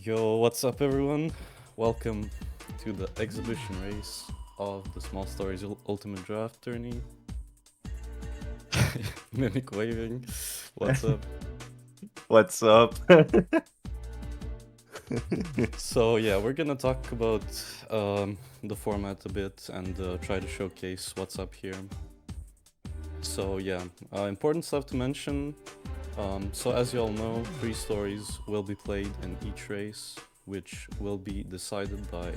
Yo, what's up, everyone? Welcome to the exhibition race of the Small Stories Ultimate Draft Tourney. Mimic waving. What's up? What's up? So yeah, we're gonna talk about the format a bit and try to showcase what's up here. So yeah, important stuff to mention. So as you all know, 3 stories will be played in each race, which will be decided by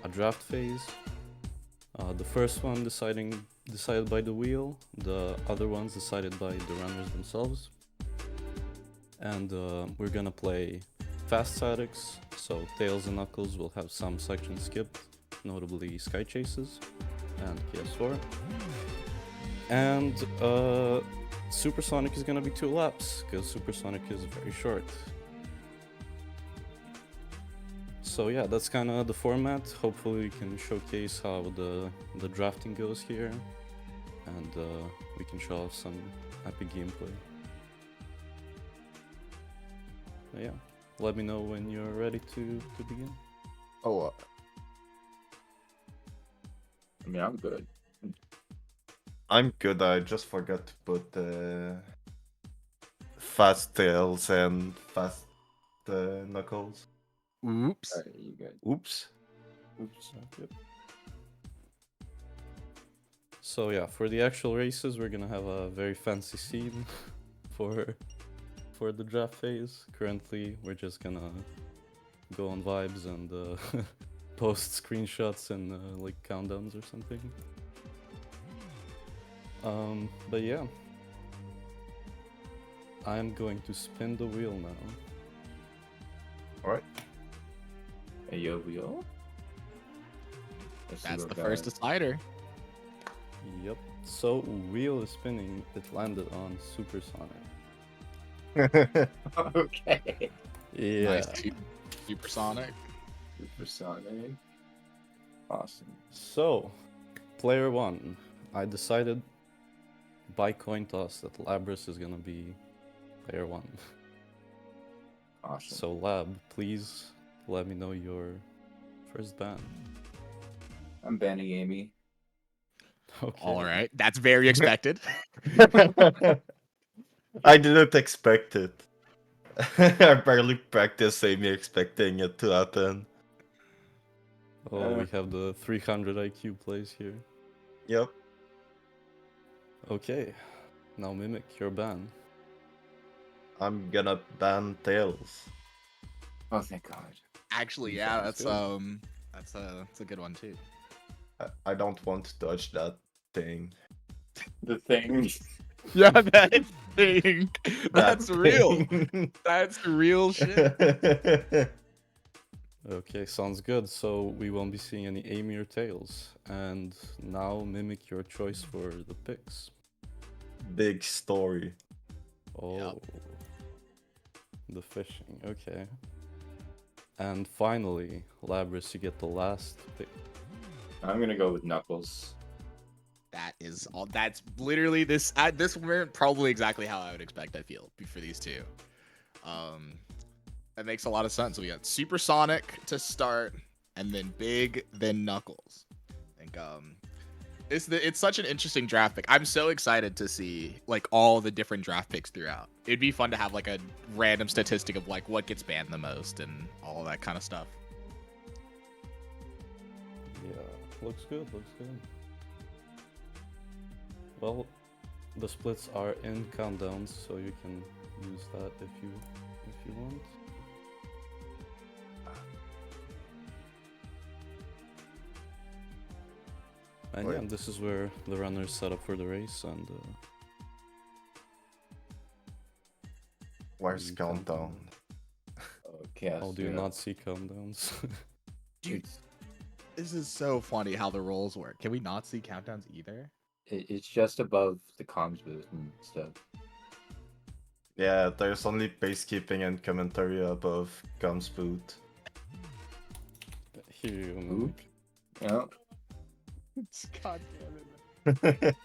a draft phase. The first one decided by the wheel, the other ones decided by the runners themselves. And we're gonna play fast statics, so Tails and Knuckles will have some sections skipped, notably Sky Chases and PS4. And Supersonic is gonna be 2 laps, because Supersonic is very short. So yeah, that's kind of the format. Hopefully we can showcase how the drafting goes here, and we can show off some epic gameplay. But yeah, let me know when you're ready to begin. Oh, I mean, I'm good. I'm good. I just forgot to put fast tails and fast knuckles. Oops. Alright, you good. Oops. Oops. Yep. So yeah, for the actual races, we're gonna have a very fancy scene for the draft phase. Currently, we're just gonna go on vibes and post screenshots and like countdowns or something. But yeah, I'm going to spin the wheel now. All right. Hey, yo. Let's see That's what the first guys- decider. Yep. So wheel is spinning. It landed on Supersonic. Okay. Yeah. Nice. Supersonic. Supersonic. Awesome. So, player 1. I decided by coin toss that Labras is gonna be player 1. Awesome. So Lab, please let me know your first ban. I'm banning Amy. Okay. All right. That's very expected. I didn't expect it. I barely practiced Amy expecting it to happen. Oh, we have the 300 IQ plays here. Yep. Okay. Now Mimic, your ban. I'm gonna ban tails. Oh, thank God. Actually, yeah, Sounds that's a good one too. I don't want to touch that thing. The thing. Yeah, that thing. That That's real. thing. That's real shit. Okay, sounds good. So we won't be seeing any Amy or Tails. And now Mimic your choice for the picks. Big story. Oh. The fishing, okay. And finally, Labras, you get the last pick. I'm gonna go with Knuckles. That is all. That's literally this. At this moment, probably exactly how I would expect. I feel for these two. That makes a lot of sense. We got Supersonic to start, and then Big, then Knuckles. I think it's such an interesting draft pick. I'm so excited to see like all the different draft picks throughout. It'd be fun to have like a random statistic of like what gets banned the most and all of that kind of stuff. Yeah, looks good, looks good. Well, the splits are in countdowns, so you can use that if you want. And yeah, Wait. this is where the runners set up for the race, and Where's the countdown? Okay. How do you not see countdowns? Dude, this is so funny how the roles work. Can we not see countdowns either? It's just above the comms booth and stuff. Yeah, there's only pacekeeping and commentary above Comms boot. Here you go, Ooh. Mimic. Yeah. God damn it.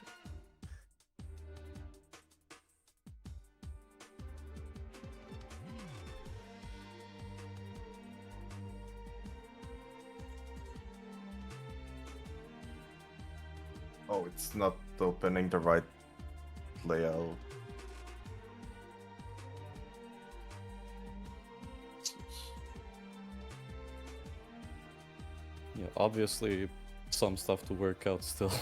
Oh, it's not opening the right layout. Yeah, obviously some stuff to work out still.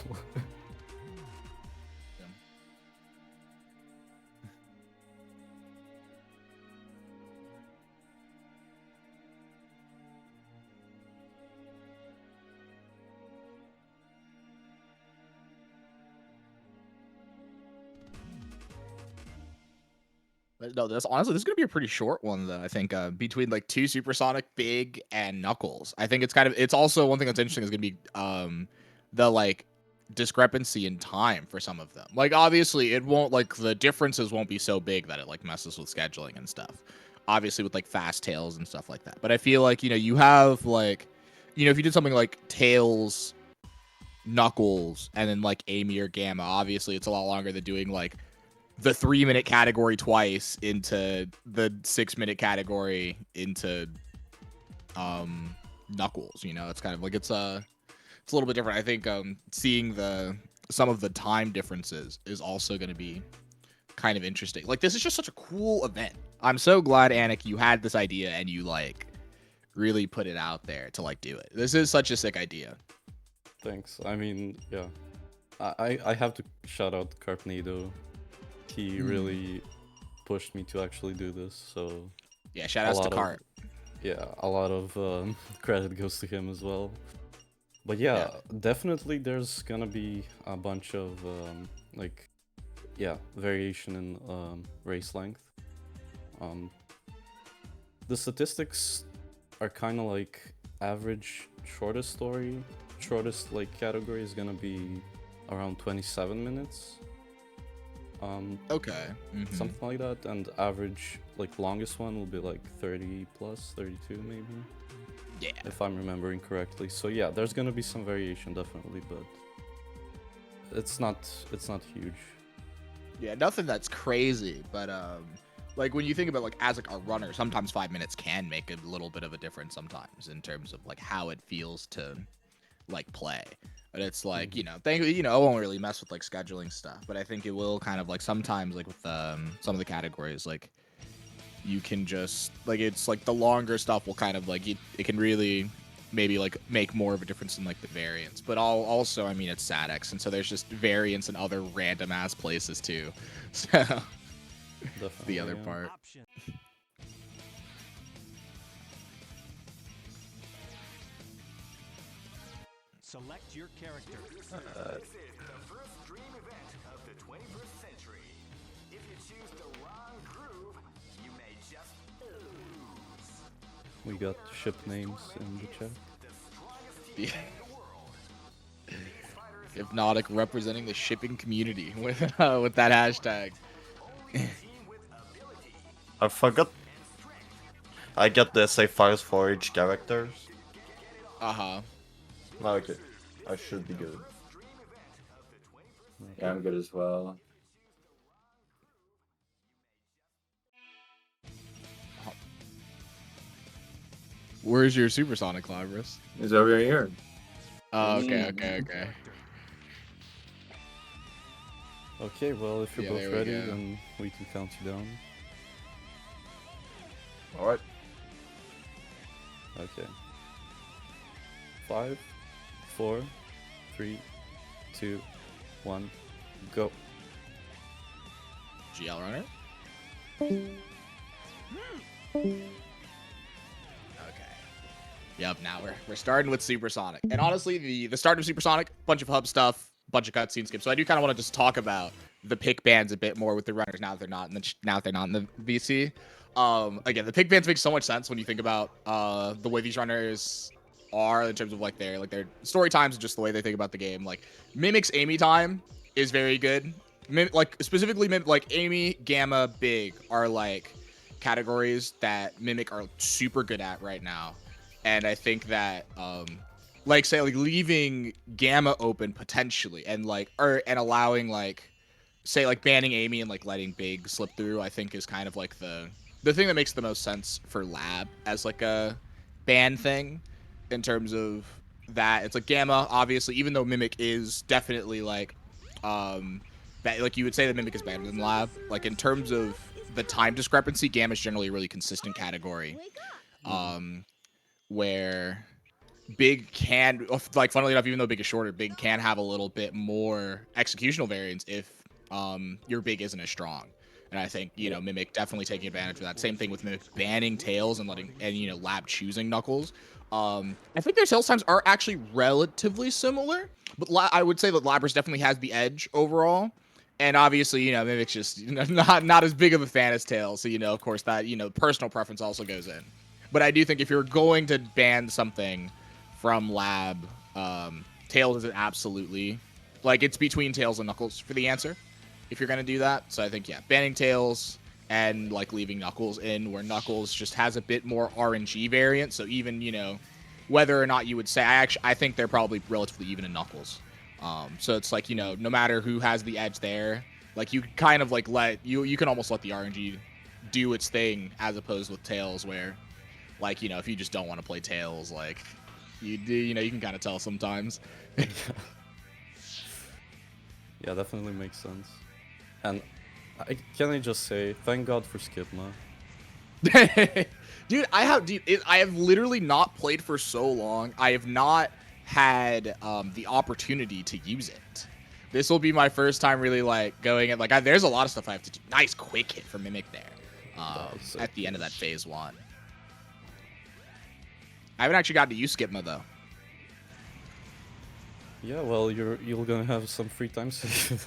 But no, this honestly, this is gonna be a pretty short one though. I think between like two Supersonic, Big, and Knuckles. I think it's also one thing that's interesting is gonna be the like discrepancy in time for some of them. Like obviously it won't like the differences won't be so big that it like messes with scheduling and stuff. Obviously with like fast tails and stuff like that. But I feel like, you know, you have like, you know, if you did something like Tails, Knuckles, and then like Amy or Gamma, obviously it's a lot longer than doing like the 3-minute category twice into the 6-minute category into Knuckles. You know, it's kind of like it's a little bit different. I think seeing some of the time differences is also going to be kind of interesting. Like this is just such a cool event. I'm so glad, Anik, you had this idea and you like really put it out there to like do it. This is such a sick idea. Thanks. I mean, yeah. I have to shout out Carpnado. He really pushed me to actually do this, so yeah, shout outs to Cart. Yeah, a lot of credit goes to him as well. But yeah, definitely there's gonna be a bunch of like, yeah, variation in race length. The statistics are kind of like average shortest story. Shortest like category is gonna be around 27 minutes. Okay. Something like that, and average like longest one will be like 30 plus 32 maybe, Yeah, if I'm remembering correctly. So yeah, there's gonna be some variation definitely, but it's not huge. yeah, nothing that's crazy, but like when you think about like as like a runner, sometimes 5 minutes can make a little bit of a difference sometimes in terms of like how it feels to like play. But it's like, you know, I won't really mess with like scheduling stuff, but I think it will kind of like sometimes like with some of the categories, like you can just like it's like the longer stuff will kind of like it can really maybe like make more of a difference in like the variance. But also, I mean, it's SADX, and so there's just variance in other random ass places too. So Definitely, the other yeah. part. Select your character. This is the first dream event of the 21st century. If you choose the wrong groove, you may just lose. We got ship names in the chat. The strongest team in the world. These fighters Hypnotic representing the shipping community with that hashtag. only a team with ability I forgot. I got the SAFires for each characters. Uh-huh. Okay, I should be good. Yeah, I'm good as well. Where's your Supersonic, Clobbers? He's over here. Oh, okay. Okay, well, if you're Yeah, there both we ready, go. then we can count you down. Alright. Okay. 5, 4, 3, 2, 1, go. GL runner. Okay. Yep. Now we're starting with Supersonic, and honestly, the start of Supersonic, bunch of hub stuff, bunch of cutscene skips. So I do kind of want to just talk about the pick bands a bit more with the runners now that they're not in the VC. Again, the pick bands make so much sense when you think about the way these runners are in terms of like their story times and just the way they think about the game. Like Mimic's Amy time is very good. Like specifically like Amy, Gamma, Big are like categories that Mimic are super good at right now. And I think that like say like leaving Gamma open potentially and like and allowing like say like banning Amy and like letting Big slip through, I think is kind of like the thing that makes the most sense for Lab as like a ban thing in terms of that it's like Gamma, obviously, even though Mimic is definitely like, like you would say that Mimic is better than Lab. Like in terms of the time discrepancy, Gamma is generally a really consistent category. Where Big can, like, funnily enough, even though Big is shorter, Big can have a little bit more executional variance if your Big isn't as strong. And I think, you know, Mimic definitely taking advantage of that. Same thing with Mimic banning Tails and you know, Lab choosing Knuckles. I think their sales times are actually relatively similar, but I would say that Lapras definitely has the edge overall. And obviously, you know, Mimic's just, you know, not as big of a fan as Tails. So, you know, of course, that, you know, personal preference also goes in. But I do think if you're going to ban something from Lab, Tails is absolutely, like, it's between Tails and Knuckles for the answer if you're going to do that. So I think, yeah, banning Tails and, like, leaving Knuckles in, where Knuckles just has a bit more RNG variant. So even, you know, whether or not you would say, I think they're probably relatively even in Knuckles. So it's like, you know, no matter who has the edge there, like, you kind of, like, you can almost let the RNG do its thing, as opposed with Tails, where, like, you know, if you just don't want to play Tails, like, you know, you can kind of tell sometimes. Yeah, definitely makes sense. And can I just say, thank God for Skipma. Dude, I have literally not played for so long. I have not had the opportunity to use it. This will be my first time really, like, going at, like, there's a lot of stuff I have to do. Nice quick hit from Mimic there at the end of that phase 1. I haven't actually gotten to use Skipma though. Yeah, well, you're gonna have some free time soon.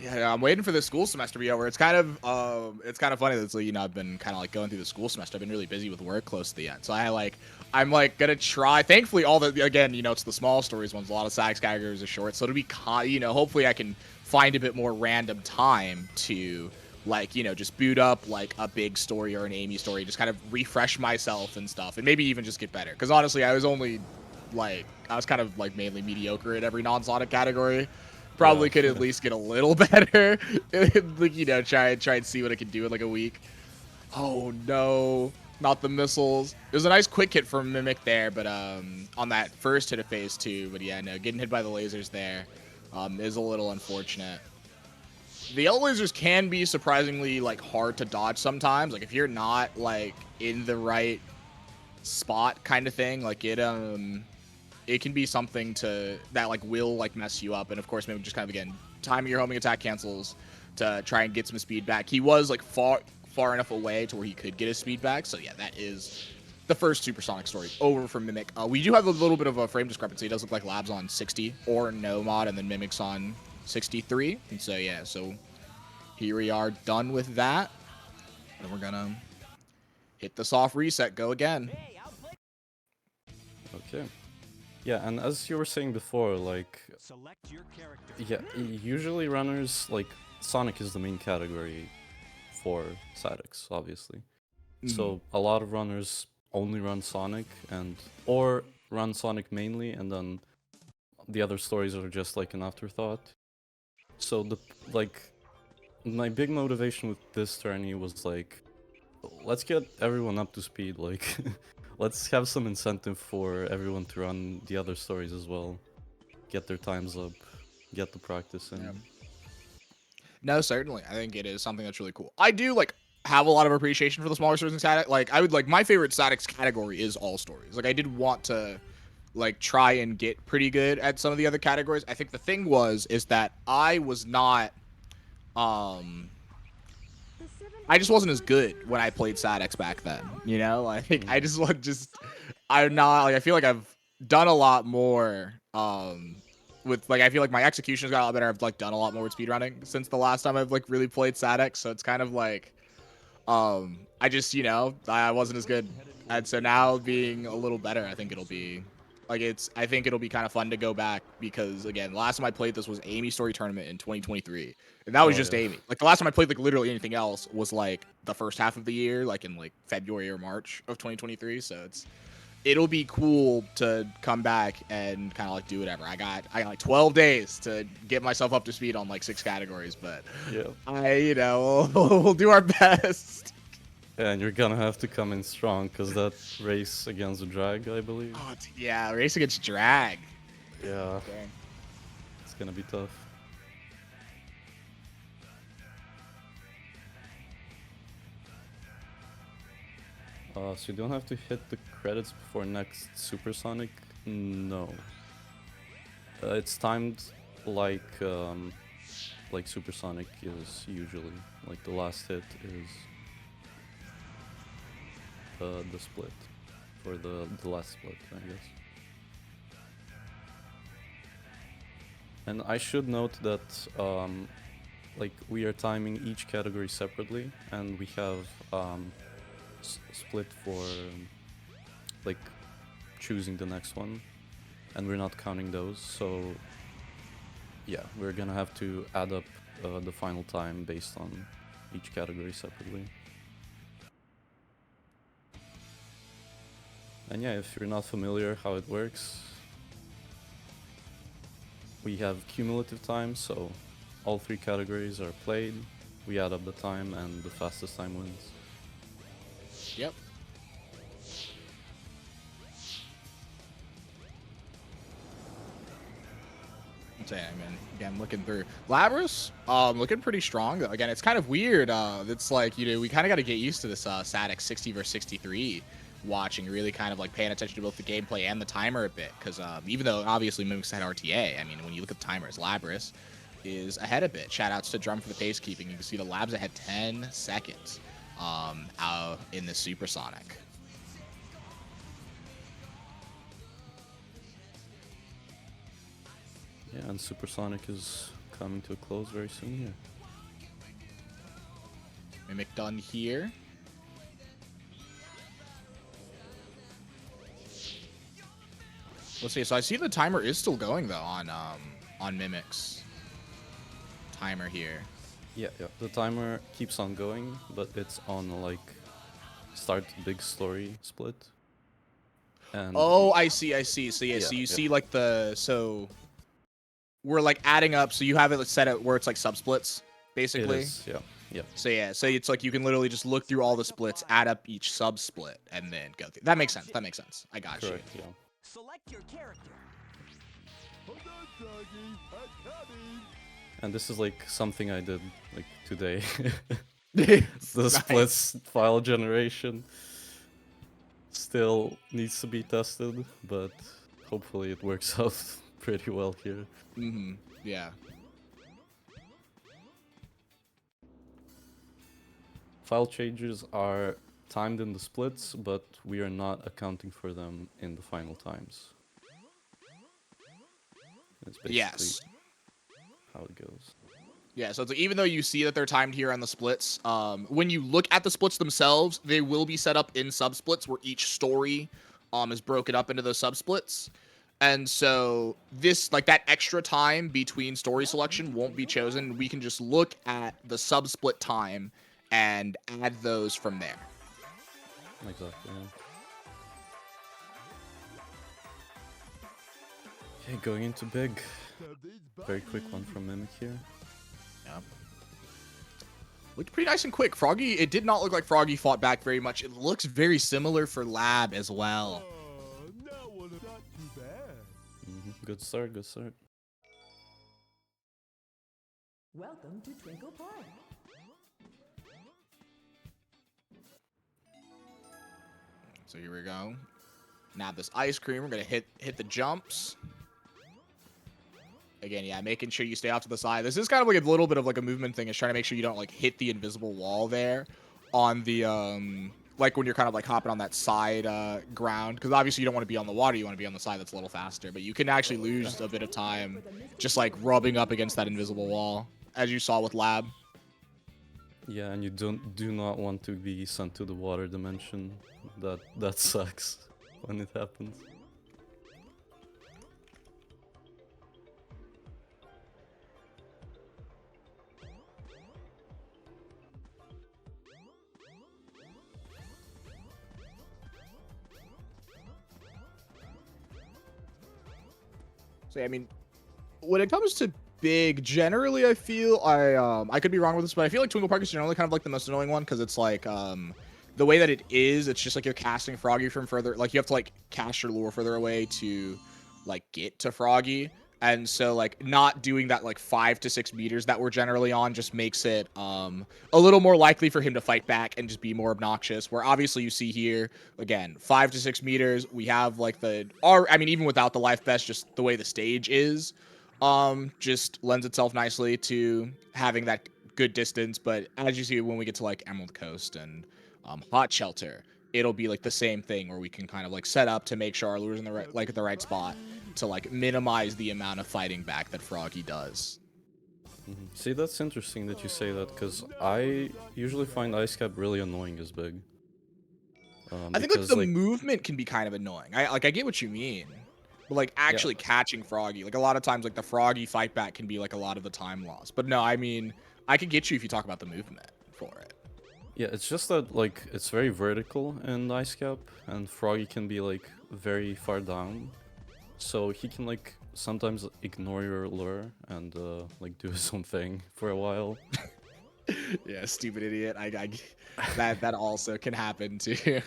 Yeah, I'm waiting for the school semester to be over. It's kind of funny that, you know, I've been kind of like going through the school semester. I've been really busy with work close to the end, so I'm like gonna try. Thankfully, all the, again, you know, it's the small stories ones. A lot of Sax categories are short, so it'll be, you know, hopefully I can find a bit more random time to, like, you know, just boot up like a big story or an Amy story, just kind of refresh myself and stuff, and maybe even just get better. Because honestly, I was kind of like mainly mediocre at every non-Sonic category. Probably could at least get a little better. Like, you know, try and see what I can do in like a week. Oh no, not the missiles. There's a nice quick hit from Mimic there, but on that first hit of phase 2. But yeah, no, getting hit by the lasers there is a little unfortunate. The yellow lasers can be surprisingly, like, hard to dodge sometimes. Like, if you're not, like, in the right spot kind of thing, like, it can be something that like will, like, mess you up. And of course, maybe just kind of, again, timing your homing attack cancels to try and get some speed back. He was, like, far enough away to where he could get his speed back. So yeah, that is the first Supersonic story over from Mimic. We do have a little bit of a frame discrepancy. It does look like Lab's on 60 or no mod, and then Mimic's on 63. And so yeah, so here we are done with that, and we're gonna hit the soft reset, go again. Okay. Yeah, and as you were saying before, like, Select your character. yeah, usually runners, like, Sonic is the main category for Sadix, obviously. So a lot of runners only run Sonic or run Sonic mainly, and then the other stories are just like an afterthought. So my big motivation with this tourney was like, let's get everyone up to speed, like let's have some incentive for everyone to run the other stories as well. Get their times up, get the practice in. Yeah. No, certainly. I think it is something that's really cool. I do, like, have a lot of appreciation for the smaller stories in Static. Like, I would, like, my favorite Statics category is all stories. Like, I did want to, like, try and get pretty good at some of the other categories. I think the thing is that I was not, I just wasn't as good when I played Statics back then, you know? Like, I'm not, like, I feel like I've done a lot more, with, like, I feel like my execution's got a lot better. I've, like, done a lot more with speedrunning since the last time I've, like, really played Statics, so it's kind of like, I just, you know, I wasn't as good, and so now being a little better, I think it'll be, like, I think it'll be kind of fun to go back, because, again, the last time I played this was Amy Story Tournament in 2023, and that was just Amy. Like, the last time I played, like, literally anything else was, like, the first half of the year, like, in, like, February or March of 2023, so it'll be cool to come back and kind of, like, do whatever. I got like 12 days to get myself up to speed on, like, 6 categories, but Yeah. you know, we'll do our best. And you're gonna have to come in strong, because that race against the drag, I believe. Oh, yeah, race against drag. Yeah, Okay. it's gonna be tough. So you don't have to hit the credits before next Supersonic? No. It's timed like Supersonic is usually. Like the last hit is the split. For the last split, I guess. And I should note that like we are timing each category separately, and we have split for like choosing the next one, and we're not counting those. So yeah, we're gonna have to add up the final time based on each category separately. And yeah, if you're not familiar how it works, we have cumulative time, so all 3 categories are played, we add up the time, and the fastest time wins. Yep. I'm saying, I mean, again, looking through Labrys, looking pretty strong though. Again, it's kind of weird. It's like, you know, we kind of got to get used to this static 60 versus 63 watching, really kind of like paying attention to both the gameplay and the timer a bit, because even though obviously Mimics had RTA, I mean, when you look at the timers, Labrys is ahead a bit. Shout outs to Drum for the pace keeping. You can see the Labs ahead 10 seconds out in the Supersonic. Yeah, and Supersonic is coming to a close very soon here. Mimic done here. Let's see. So I see the timer is still going though on Mimic's timer here. Yeah, the timer keeps on going, but it's on like start big story split. And Oh, I see. So yeah, Yeah, so you yeah. see like so we're like adding up. So you have it set at where it's like sub splits, it basically. is, yeah. So yeah, so it's like you can literally just look through all the splits, add up each sub split, and then go through. That makes sense. I got Correct, yeah. Select your character. And this is like something I did like today. you. The splits file generation still needs to be tested, but hopefully it works out pretty well here. Mm-hmm. Yeah. File changes are timed in the splits, but we are not accounting for them in the final times. It's basically Yes. how it goes. Yeah, so it's like, even though you see that they're timed here on the splits, when you look at the splits themselves, they will be set up in sub-splits where each story is broken up into those sub-splits. And so this, like that extra time between story selection won't be chosen. We can just look at the sub-split time and add those from there. Exactly, yeah. Okay, going into big. Very quick one from Mimic here. Looked pretty nice and quick. Froggy, it did not look like Froggy fought back very much. It looks very similar for Lab as well. Good start, good start. Welcome to Twinkle Park. So here we go. Now this ice cream, we're gonna hit the jumps. Again, yeah, making sure you stay off to the side. This is kind of like a little bit of like a movement thing. Is trying to make sure you don't like hit the invisible wall there on the like when you're kind of like hopping on that side ground, because obviously you don't want to be on the water. You want to be on the side that's a little faster. But you can actually lose a bit of time just like rubbing up against that invisible wall, as you saw with Lab. Yeah, and you do not want to be sent to the water dimension. That sucks when it happens. So yeah, I mean, when it comes to big, generally I feel I could be wrong with this, but I feel like Twinkle Park is generally kind of like the most annoying one, because it's like the way that it is, it's just like you're casting Froggy from further, like you have to like cast your lure further away to like get to Froggy. And so like not doing that like 5 to 6 meters that we're generally on just makes it a little more likely for him to fight back and just be more obnoxious. Where obviously you see here again 5 to 6 meters, we have like I mean even without the life vest, just the way the stage is just lends itself nicely to having that good distance. But as you see when we get to like Emerald Coast and Hot Shelter, it'll be like the same thing where we can kind of like set up to make sure our lure's in the right, like at the right spot to like minimize the amount of fighting back that Froggy does. See, that's interesting that you say that, because I usually find Ice Cap really annoying as big. I think like the movement can be kind of annoying. I get what you mean, but like actually catching Froggy, like a lot of times like the Froggy fight back can be like a lot of the time loss. But no, I mean I could get you if you talk about the movement for it. Yeah, it's just that like it's very vertical in Ice Cap, and Froggy can be like very far down. So he can like sometimes ignore your lure and like do his own thing for a while. Yeah, stupid idiot. That also can happen too.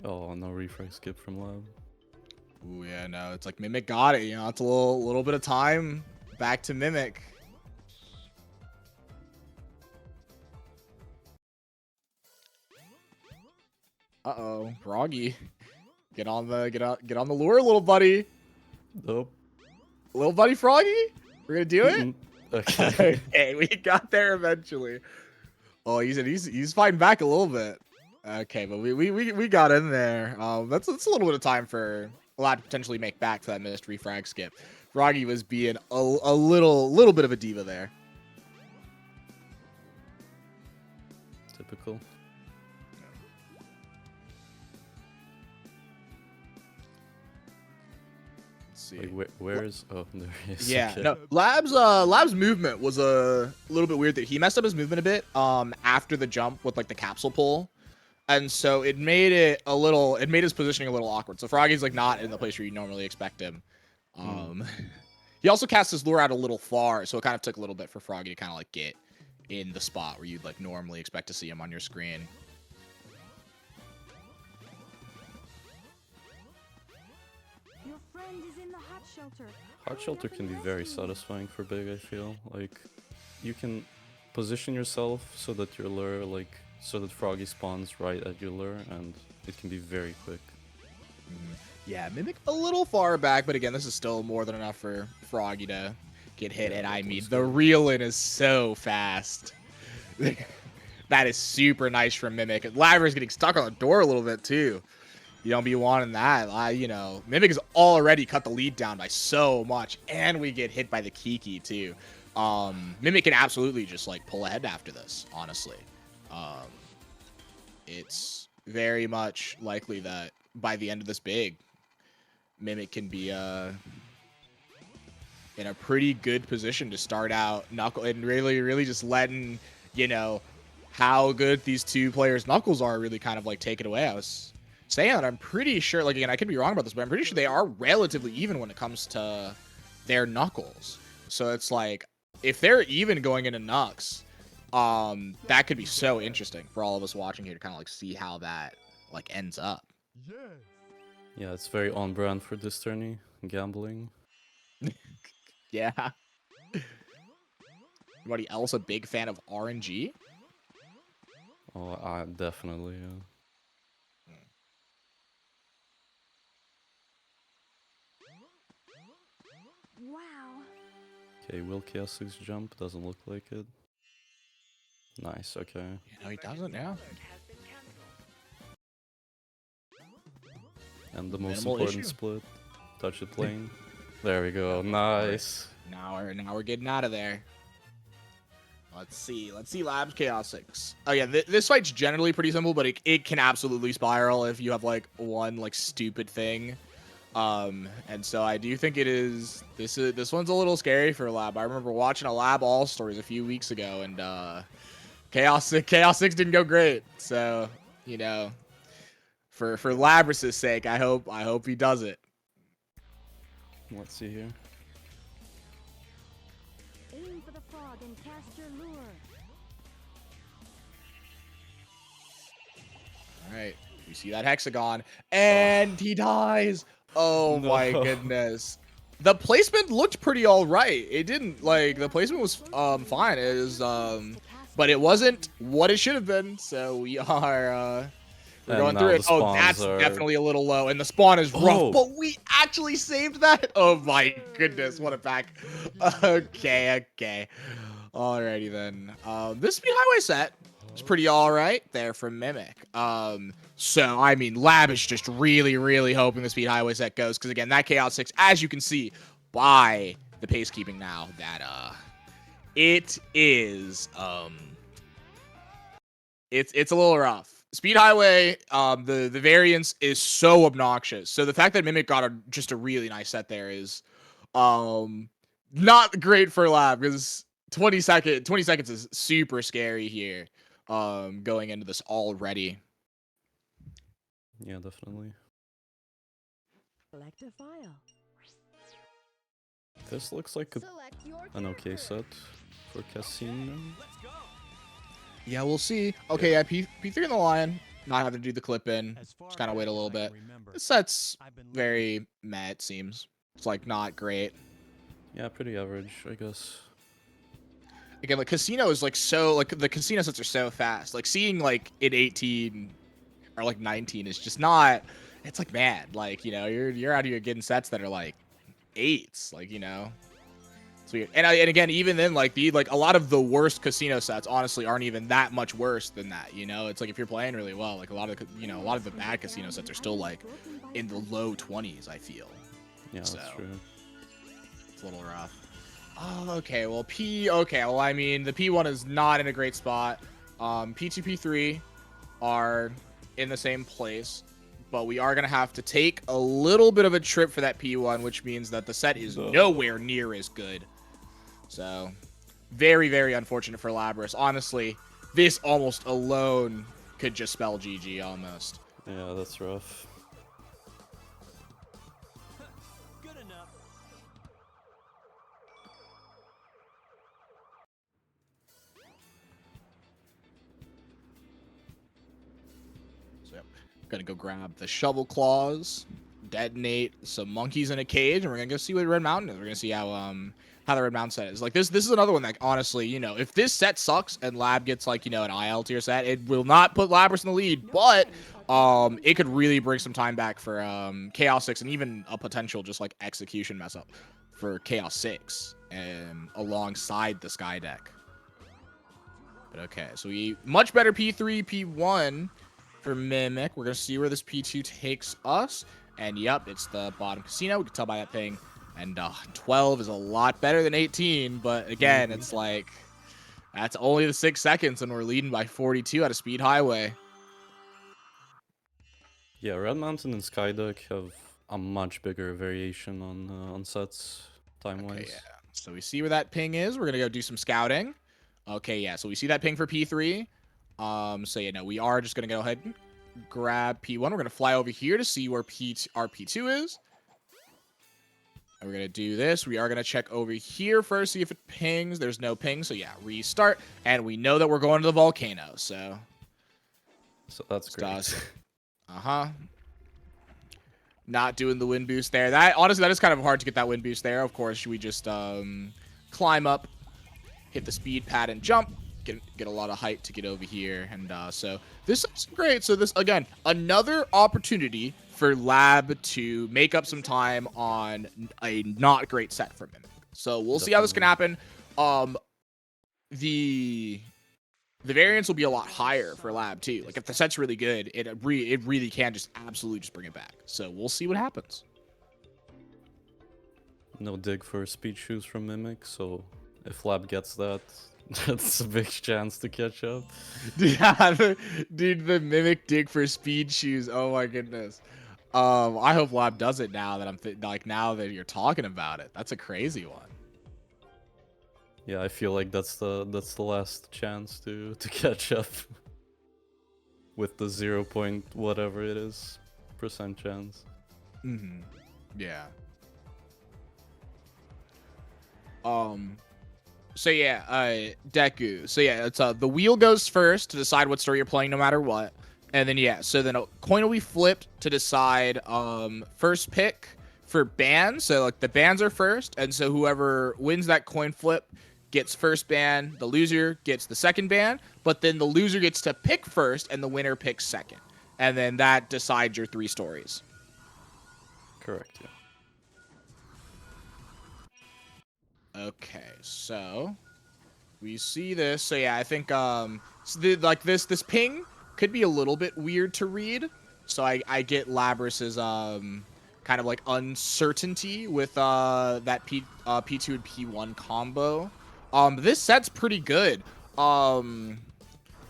Oh, no refrag skip from Lab. Ooh, yeah, no, it's like Mimic got it. You know, it's a little bit of time back to Mimic. Uh-oh, Froggy. Get on the lure, little buddy. Nope. Little buddy Froggy? We're gonna do it? Okay. Okay, we got there eventually. Oh, he's fighting back a little bit. Okay, but we got in there. That's a little bit of time for a lot to potentially make back to that missed refrag skip. Froggy was being a little bit of a diva there. Typical. See. Like where's oh there he is. Yeah, Okay. no. Lab's movement was a little bit weird. That he messed up his movement a bit after the jump with like the capsule pull, and so it made his positioning a little awkward. So Froggy's like not in the place where you normally expect him. He also cast his lure out a little far, so it kind of took a little bit for Froggy to kind of like get in the spot where you'd like normally expect to see him on your screen. Your friend is in the hot shelter. Hot Shelter can be very satisfying for big, I feel. Like, you can position yourself so that your lure, like, so that Froggy spawns right at your lure, and it can be very quick. Yeah, Mimic a little far back, but again, this is still more than enough for Froggy to get hit. Yeah, And I that mean, was the good. reel-in is so fast. That is super nice from Mimic. And Laver's getting stuck on the door a little bit, too. You don't be wanting that. You know, Mimic has already cut the lead down by so much, and we get hit by the Kiki, too. Mimic can absolutely just, like, pull ahead after this, honestly. It's very much likely that by the end of this big, Mimic can be in a pretty good position to start out Knuckle and really just letting, you know, how good these two players' Knuckles are really kind of like take it away. I was saying that I'm pretty sure, like, again, I could be wrong about this, but I'm pretty sure they are relatively even when it comes to their Knuckles. So it's like, if they're even going into Nux, that could be so interesting for all of us watching here to kind of like see how that like ends up. Yeah, it's very on brand for this tourney. Gambling. Yeah. Anybody else a big fan of RNG? Oh, definitely, yeah. Wow. Okay, will Chaos 6 jump? Doesn't look like it. Nice, okay. You know, he doesn't now. And the most Minimal important issue. split. Touch the plane. There we go, nice. Now we're getting out of there. Let's see Labs Chaos 6. Oh yeah, this fight's generally pretty simple, but it can absolutely spiral if you have like one like stupid thing. And so I do think this one's a little scary for Lab. I remember watching a Lab All Stories a few weeks ago, and Chaos 6 didn't go great. So, you know, for Labrys's sake, I hope he does it. Let's see here. Aim for the frog and cast your lure. All right, we see that hexagon, and he dies. Oh my No. goodness. The placement looked pretty all right. It didn't like the placement was fine. It was but it wasn't what it should have been. So we are we're And going now through the it. Oh, spawns that's are- definitely a little low, and the spawn is rough. Oh. But we actually saved that. Oh my goodness, what a pack. Okay. Alrighty then. This speed highway set is pretty all right there from Mimic. So I mean, Lab is just really hoping the speed highway set goes, because again, that Chaos 6, as you can see by the pacekeeping now, that it is it's a little rough. Speed highway, the variance is so obnoxious. So the fact that Mimic got just a really nice set there is not great for Lab, because 20 seconds is super scary here going into this already. Yeah, definitely. Select a file. This looks like an okay set for Casino. Yeah, we'll see. Okay, yeah, P3 in the line. Not having to do the clip in. As far Just kind of back wait a as little I bit. can remember, This set's I've been very meh, it seems. It's like not great. Yeah, pretty average, I guess. Again, like Casino is like so, like the Casino sets are so fast. Like seeing like in 18 or like 19 is just not, it's like mad. Like, you know, you're out here getting sets that are like 8s, like, you know. It's weird. And again, even then, like a lot of the worst Casino sets honestly aren't even that much worse than that, you know. It's like if you're playing really well, like a lot of the bad Casino sets are still like in the low 20s, I feel. Yeah, that's So. true. It's a little rough. Oh, okay. Well, well, I mean, the P1 is not in a great spot. P2, P3 are in the same place, but we are going to have to take a little bit of a trip for that P1, which means that the set is nowhere near as good. So, very unfortunate for Labras. Honestly, this almost alone could just spell GG almost. Yeah, that's rough. good enough. So, yep. Gonna go grab the shovel claws, detonate some monkeys in a cage, and we're gonna go see what Red Mountain is. We're gonna see how the Red Mountain set is. Like this is another one that honestly, you know, if this set sucks and Lab gets like, you know, an IL tier set, it will not put Labras in the lead, but it could really bring some time back for Chaos 6 and even a potential just like execution mess up for Chaos 6 alongside the Sky deck. But okay, so we much better P3, P1 for Mimic. We're gonna see where this P2 takes us. And yep, it's the bottom casino. We can tell by that ping. And 12 is a lot better than 18, but again, it's like that's only the 6 seconds, and we're leading by 42 at a speed highway. Yeah, Red Mountain and Skydeck have a much bigger variation on sets time-wise. Okay, yeah. So we see where that ping is. We're gonna go do some scouting. Okay, yeah. So we see that ping for P3. So yeah, no, we are just gonna go ahead and grab P1. We're gonna fly over here to see where our P2 is. And we're gonna do this. We are gonna check over here first, see if it pings. There's no ping, so yeah, restart. And we know that we're going to the volcano, so that's great. Not doing the wind boost there. That honestly, that is kind of hard to get that wind boost there. Of course, should we just climb up, hit the speed pad and jump, get a lot of height to get over here. And so this is great. So this again, another opportunity for Lab to make up some time on a not great set for Mimic. So we'll see how this can happen. The variance will be a lot higher for Lab too. Like if the set's really good, it really can just absolutely just bring it back. So we'll see what happens. No dig for speed shoes from Mimic, so if Lab gets that, that's a big chance to catch up. Yeah, dude, the Mimic dig for speed shoes. Oh my goodness. I hope Lab does it now that now that you're talking about it. That's a crazy one. Yeah, I feel like that's the last chance to catch up with the 0. Whatever it is % chance. Mm-hmm. Yeah. So yeah, Deku. So yeah, it's the wheel goes first to decide what story you're playing no matter what. And then yeah, so then a coin will be flipped to decide first pick for bans. So like the bans are first, and so whoever wins that coin flip gets first ban. The loser gets the second ban, but then the loser gets to pick first, and the winner picks second, and then that decides your 3 stories. Correct, yeah. Okay, so we see this. So yeah, I think so this ping could be a little bit weird to read. So I get Labrys's kind of like uncertainty with that P2 and P1 combo. This set's pretty good.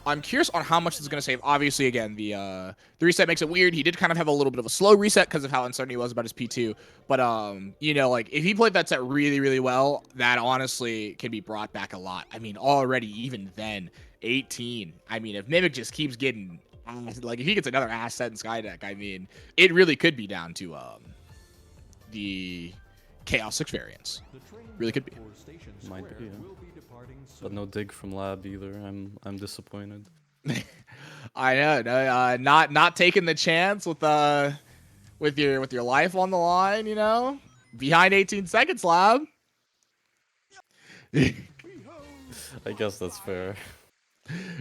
I'm curious on how much this is going to save. Obviously, again, the reset makes it weird. He did kind of have a little bit of a slow reset because of how uncertain he was about his P2. But, you know, like, if he played that set really, really well, that honestly can be brought back a lot. I mean, already, even then, 18. I mean, if Mimic just keeps getting, like, if he gets another ass set in Skydeck, I mean, it really could be down to the Chaos 6 variants. Really could be. Might be, yeah. But no dig from Lab either. I'm disappointed. I know, no, not taking the chance with your life on the line, you know, behind 18 seconds, Lab. I guess that's fair.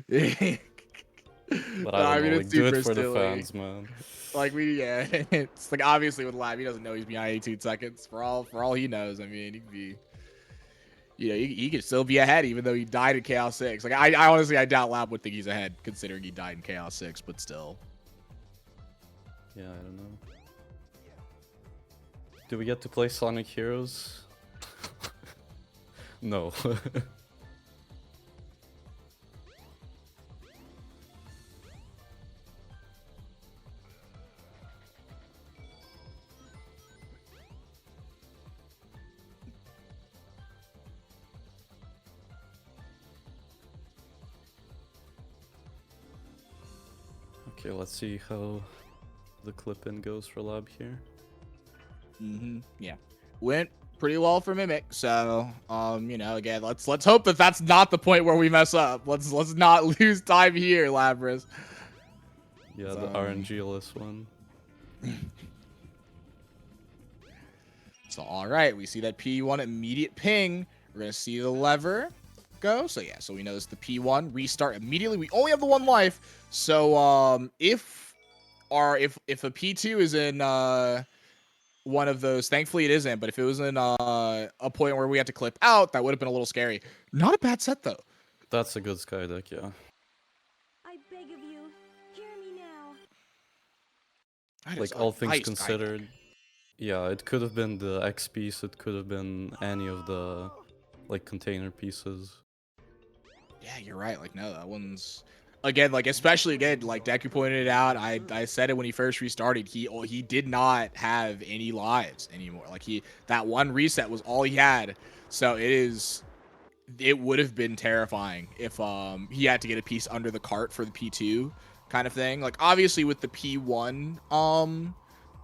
But I don't know, like, do it for the fans, man. Like yeah, it's like obviously with Lab, he doesn't know he's behind 18 seconds. For all he knows, I mean, he could be. You know, he could still be ahead even though he died in Chaos 6. Like, I honestly, I doubt Lab would think he's ahead considering he died in Chaos 6, but still. Yeah, I don't know. Do we get to play Sonic Heroes? No. Okay, let's see how the clip-in goes for Lab here. Yeah. Went pretty well for Mimic, so you know, again, let's hope that that's not the point where we mess up. Let's not lose time here, Labrys. Yeah, the RNG-less one. So all right, we see that P1 immediate ping. We're gonna see the lever go. So yeah, so we know this is the P1 restart immediately. We only have the 1 life. So if a P2 is in one of those, thankfully it isn't, but if it was in a point where we had to clip out, that would have been a little scary. Not a bad set though. That's a good Sky deck, yeah. I beg of you, hear me now. That is Like, a all things nice Sky considered, deck. yeah, it could have been the X piece, it could have been any of the, like, container pieces. Yeah, you're right. Like, no, that one's again, like, especially again, like Deku pointed it out. I said it when he first restarted. He did not have any lives anymore. Like that 1 reset was all he had. So it would have been terrifying if he had to get a piece under the cart for the P2 kind of thing. Like, obviously with the P1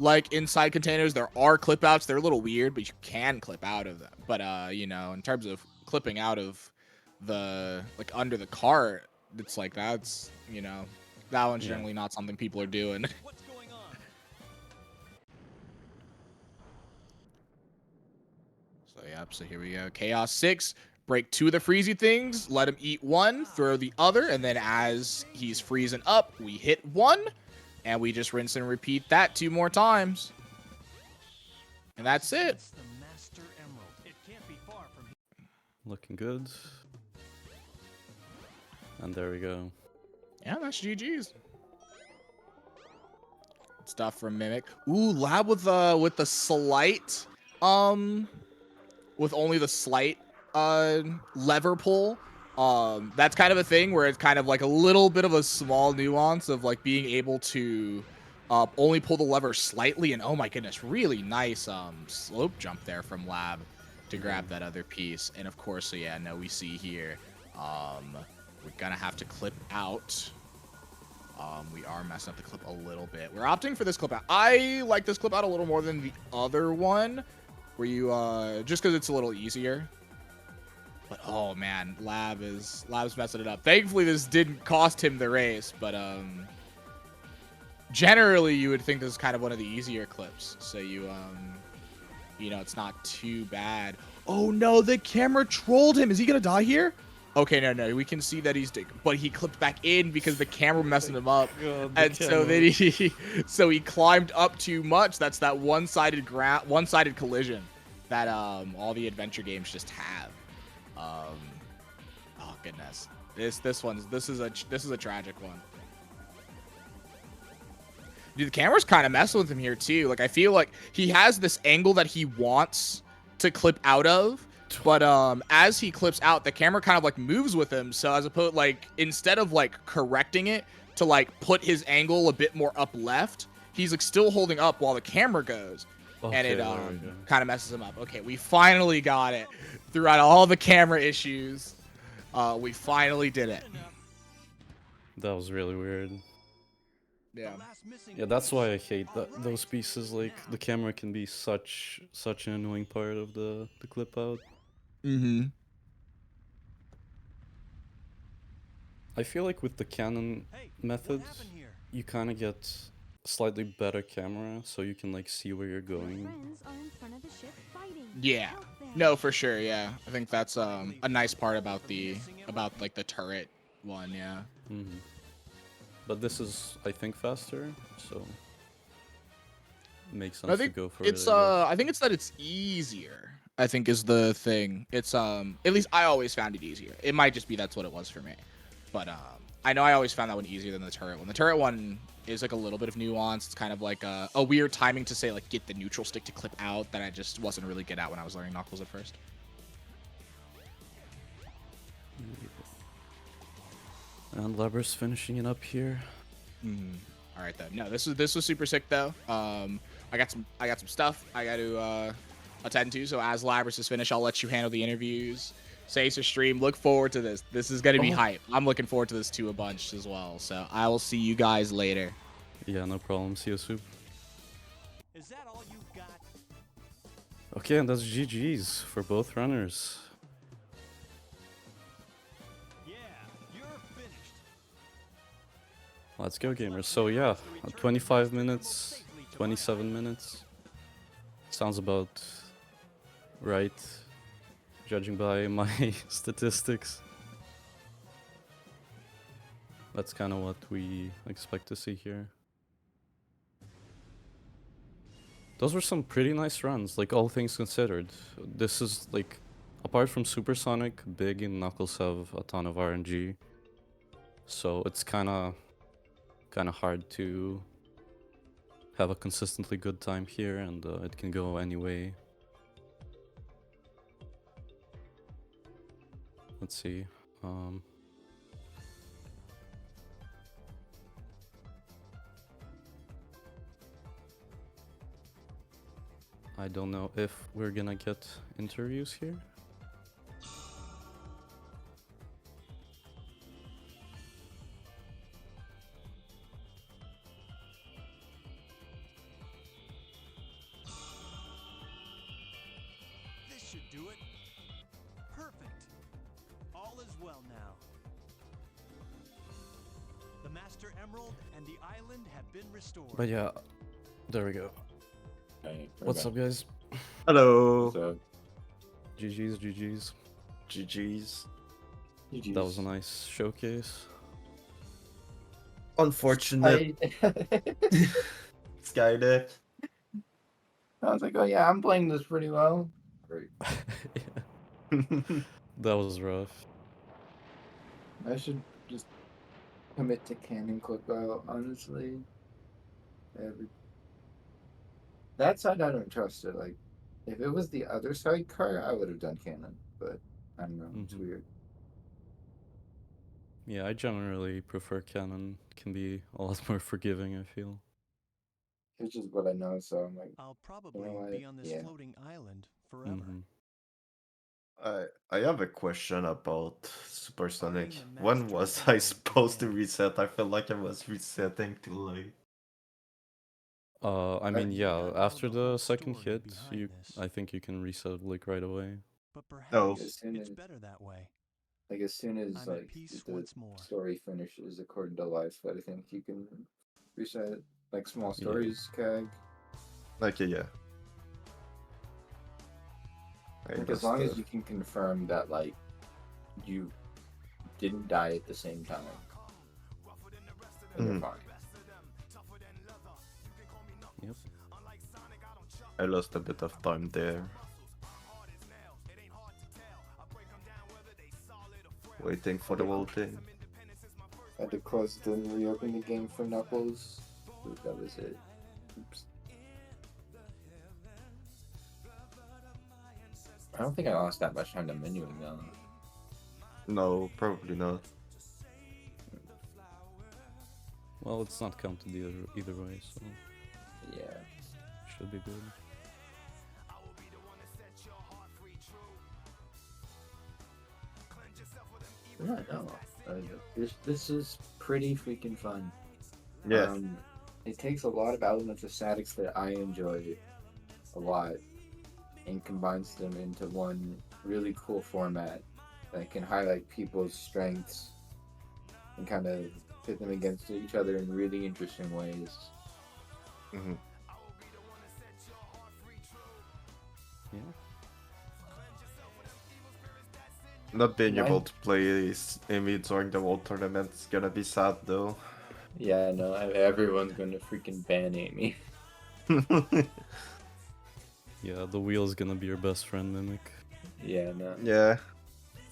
like inside containers, there are clip outs. They're a little weird, but you can clip out of them. But you know, in terms of clipping out of the, like, under the cart, it's like, that's, you know, that one's generally not something people are doing. What's going on? So yep, so here we go. Chaos 6, break 2 of the freezy things, let him eat 1, throw the other, and then as he's freezing up, we hit 1, and we just rinse and repeat that 2 more times. And that's it. It's the Master Emerald. It can't be far from here. Looking good. And there we go. Yeah, that's GG's. Stuff from Mimic. Ooh, Lab with the slight, with only the slight lever pull. That's kind of a thing where it's kind of like a little bit of a small nuance of like being able to only pull the lever slightly, and oh my goodness, really nice slope jump there from Lab to grab that other piece. And of course, so yeah, no, we see here we're gonna have to clip out. We are messing up the clip a little bit. We're opting for this clip out. I like this clip out a little more than the other one, where you just because it's a little easier. But oh man, Lab's messing it up. Thankfully, this didn't cost him the race, but generally you would think this is kind of one of the easier clips. So you know, it's not too bad. Oh no, the camera trolled him. Is he gonna die here? Okay, no, we can see that but he clipped back in because the camera messing him up. God, the And so then he climbed up too much. That's that one-sided collision that all the adventure games just have. Oh goodness. This is a tragic one. Dude, the camera's kind of messing with him here too. Like I feel like he has this angle that he wants to clip out of, but as he clips out, the camera kind of like moves with him. So as opposed, like, instead of like correcting it to like put his angle a bit more up left, he's like still holding up while the camera goes. And it there we go. kind of messes him up. Okay, we finally got it. Throughout all the camera issues, we finally did it. That was really weird. Yeah. Yeah, that's why I hate those pieces. Like the camera can be such an annoying part of the clip out. Mm-hmm. I feel like with the Canon method, you kind of get slightly better camera, so you can like see where you're Your going. friends are in front of the ship fighting. Yeah. Help them. No, for sure. Yeah, I think that's a nice part about like the turret one. Yeah. Hmm. But this is, I think, faster, so makes sense I to think go for it's it. I guess. I think it's that it's easier. I think is the thing. It's at least I always found it easier. It might just be that's what it was for me, but I know I always found that one easier than the turret one. The turret one is like a little bit of nuance. It's kind of like a weird timing to say like get the neutral stick to clip out that I just wasn't really good at when I was learning Knuckles at first. And Leber's finishing it up here. All right though. No, this was super sick though. I got some stuff I got to attend to. So as Labrys is finished, I'll let you handle the interviews. Sacer stream. Look forward to this. This is gonna be hype. I'm looking forward to this too a bunch as well. So I will see you guys later. Yeah, no problem. See you, Soup. Is that all you got? Okay, and that's GG's for both runners. Yeah, you're finished. Let's go, gamers. So yeah, 25 minutes, 27 minutes. Sounds about right, judging by my statistics. That's kind of what we expect to see here. Those were some pretty nice runs, like all things considered. This is like, apart from Supersonic, Big and Knuckles have a ton of RNG. So it's kind of hard to have a consistently good time here, and it can go any way. Let's see. I don't know if we're gonna get interviews here. This should do it. Perfect. All is well now. The Master Emerald and the island have been restored. But yeah, there we go. Hey, What's up, guys? Hello. So, GG's, GG's. GG's. That was a nice showcase. Unfortunate. Skydeck. I was like, oh yeah, I'm playing this pretty well. Great. That was rough. I should just commit to Cannon Clip Out, honestly. That side I don't trust it. Like, if it was the other sidecar, I would have done Cannon, but I don't know. It's Mhm. weird. Yeah, I generally prefer Canon. Can be a lot more forgiving, I feel. It's just what I know, so I'm like, I'll probably what? be on this Yeah. floating island forever. Mhm. I have a question about Supersonic. Find the When Master was I Emerald supposed to again. reset? I felt like I was resetting too late. I mean, may yeah, not know after the the whole second story hit, behind this. I think you can reset like right away. But perhaps No. As soon it's as- better that way. like as soon as I'm at like peace the once more. story finishes according to life, but I think you can reset it. Like small stories, Keg. Like yeah. I Like, guess as long as the- you can confirm that like you didn't die at the same time, then you're Mhm. fine. Yep. I lost a bit of time there. Waiting for the whole thing. Had to close it and reopen the game for Knuckles. That was it. Oops. I don't think I lost that much time to menuing though. No, probably not. Well, it's not counted either way, so Yeah. should be good. Yeah, no. This is pretty freaking fun. Yeah. It takes a lot of elements of statics that I enjoy a lot and combines them into one really cool format that can highlight people's strengths and kind of pit them against each other in really interesting ways. Mhm. Yeah. Not being Mine- able to play Amy during the World Tournament is gonna be sad though. Yeah, no, everyone's going to freaking ban Amy. Yeah, the wheel's gonna be your best friend, Mimic. Yeah, no. Yeah.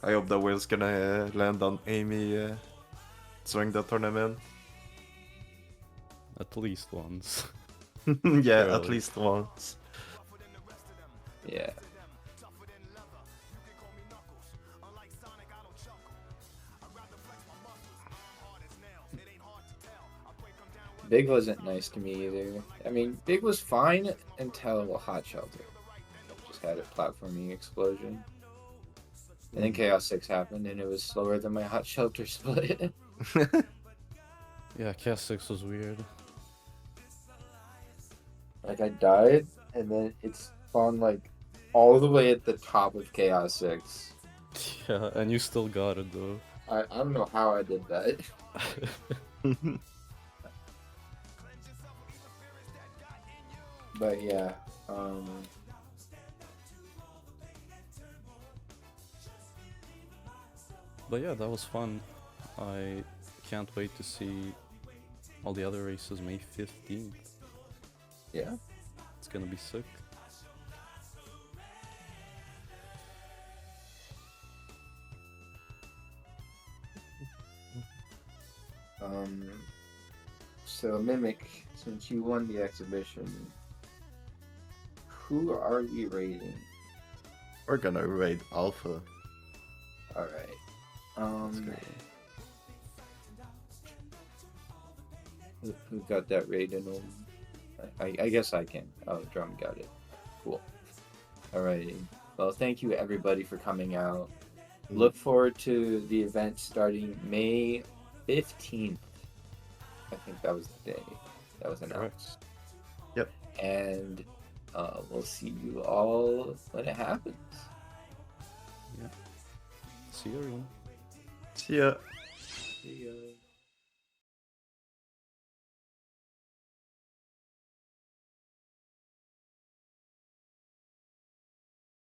I hope the wheel's gonna land on Amy during the tournament. At least once. Yeah, at Surely. least once. Yeah. Big wasn't nice to me either. I mean, Big was fine until Hot Shelter. Just had a platforming explosion. And then Chaos 6 happened, and it was slower than my Hot Shelter split. Yeah, Cast 6 was weird. Like, I died, and then it spawned, like, all the way at the top of Chaos 6. Yeah, and you still got it though. I don't know how I did that. But yeah, But yeah, that was fun. I can't wait to see all the other races May 15th. yeah. It's gonna be sick. So Mimic, since you won the exhibition, who are we rating? We're gonna raid Alpha. Alright. Who got that rating on? I guess I can. Oh, Drum got it. Cool. Alrighty. Well, thank you everybody for coming out. Look forward to the event starting May 15th. I think that was the day that was announced. Yep. And we'll see you all when it happens. See you everyone. See ya. See ya.